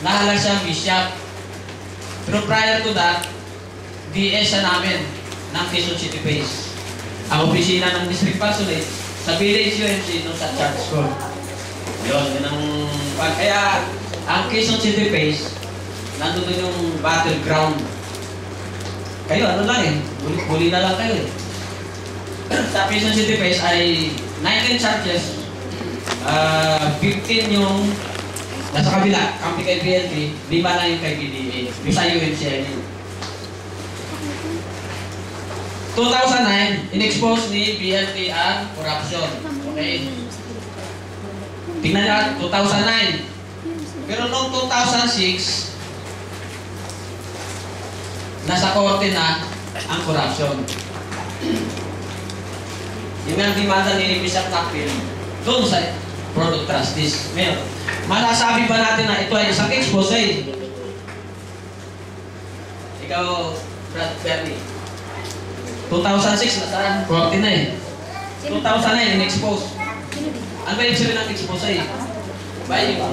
nahala siya bishop. Pero prior to that, DS siya namin ng Quezon City Base. Ang opisina ng District Pastoral sa Village UMC nung sa church ko. Yun ang... Kaya, ang Quezon City Base, nandun yung battleground. Kayo, ano lang eh, huli na lang kayo eh. Sa Quezon City Base ay 19 charges, 15 yung nasa kabila, kampi kay PNP, 5 lang yung kay PDA, yung sa UMCI yun. 2009, in-expose ni PNP ang corruption. Okay? Tingnan nyo, 2009. Pero noong 2006, nasa korte na ang corruption. Yung ang demanda ni Bishop Nakpil doon sa Board of Trustees. Ngayon, masasabi ba natin na ito ay isang expose? Ikaw, Brad Bernie. 2006, nasa korte na eh. 2009, in-expose. Ano ba yung sabi ng expose? Bayan yung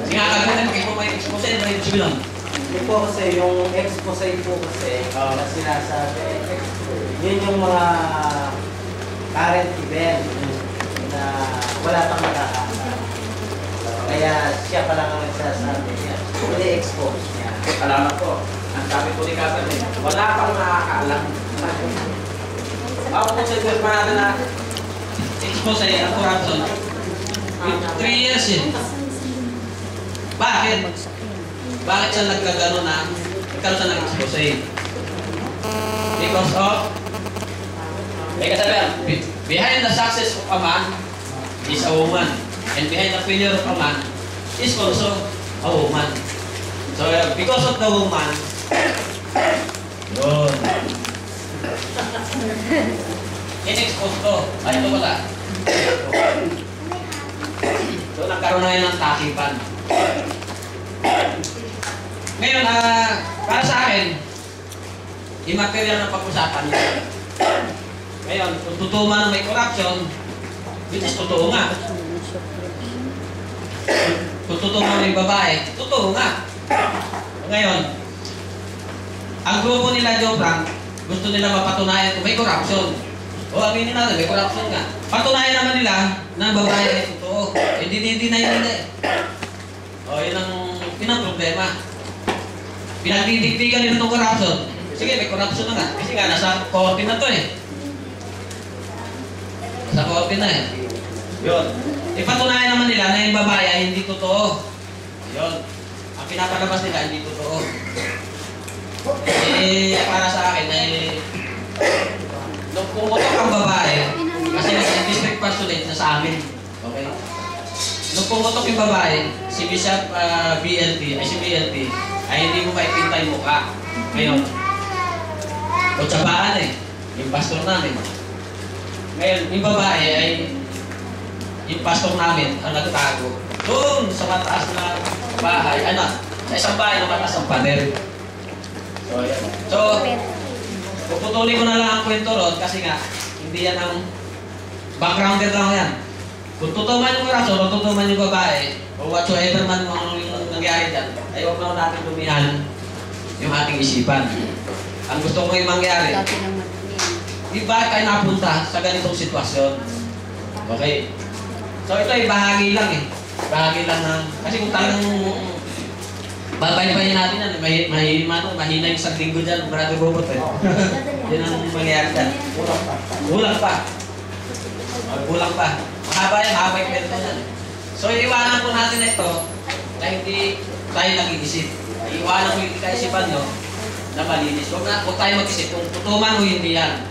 sige nga, kagawin ikaw ba yung expose? Ano ba yung sabi lang? Ito po kasi, yung expose po kasi, na sinasabi, yun yung mga current event na wala pang nakakasa. Kaya siya pa lang ang nagsasabi niya. Uli-expose niya. Alaman ko, ang sabi ko ni Catherine, wala pang nakakaalam. Ako po sa iba pa natin na expose ang corruption. 3 years eh. Bakit? Bakit siya nagkagano na nagkaroon siya ng expose? Because of may kasabihan, behind the success of a man is a woman, and behind the failure of a man is also a woman. So because of the woman, yun, in-expose to. Ay, ito pala. So nagkaroon na yun ng takipan. Ngayon, para sa akin, immaterial na pag-usapan niya. Ngayon, kung totoo man may corruption, which is totoo nga. Kung totoo man may babae, totoo nga. Ngayon, ang grupo nila, Joe Frank, gusto nila mapatunayan kung may corruption. O aminin natin, may corruption nga. Patunayan naman nila na babae ay totoo. Eh, dinidinay nila eh. O, yun ang problema. Pinagdidiktikan nila itong corruption. Sige, may corruption na nga. Kasi nga, nasa korte na to eh. Sa korte na eh. Yun. Ipatunayan naman nila na yung babae ay hindi totoo. Yun. Ang pinapalabas nila hindi totoo. Eh, para sa akin ay nung pumutok ang babae, kasi nasa district pastoral na sa amin. Okay? Nung pumutok yung babae, si Bishop BLT, ay si BLT, ay hindi mo maipintay mukha. Ngayon, kutsabaan eh. Yung pastor namin. Ngayon, yung babae ay yung pastor namin ang nagtago. Doon sa mataas na bahay, sa isang bahay na mataas ang pader. So, yan. So, puputulin ko na lang ang kwento ron kasi nga, hindi yan ang backgrounder lang yan. Kung totoo man yung corruption, o totoo man yung babae, o whatsoever man yung nangyari dyan, ay huwag na natin dumihan yung ating isipan. Ang gusto ko yung mangyari, di ba kayo napunta sa ganitong sitwasyon? Okay? So ito ay bahagi lang eh. Bahagi lang ng... Kasi kung talagang babay-bayin natin yan, mahina yung isang linggo dyan, Brother Robot eh. Yan ang mangyayari dyan. Kulang pa. Kulang pa. Mahaba yan, mahaba yung kwento yan. So iiwanan po natin ito na hindi tayo nag-iisip. Iiwanan ko yung kaisipan nyo na malinis. Huwag tayo mag-isip kung totoo man o hindi yan.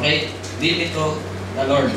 Okay? Leave it to the Lord.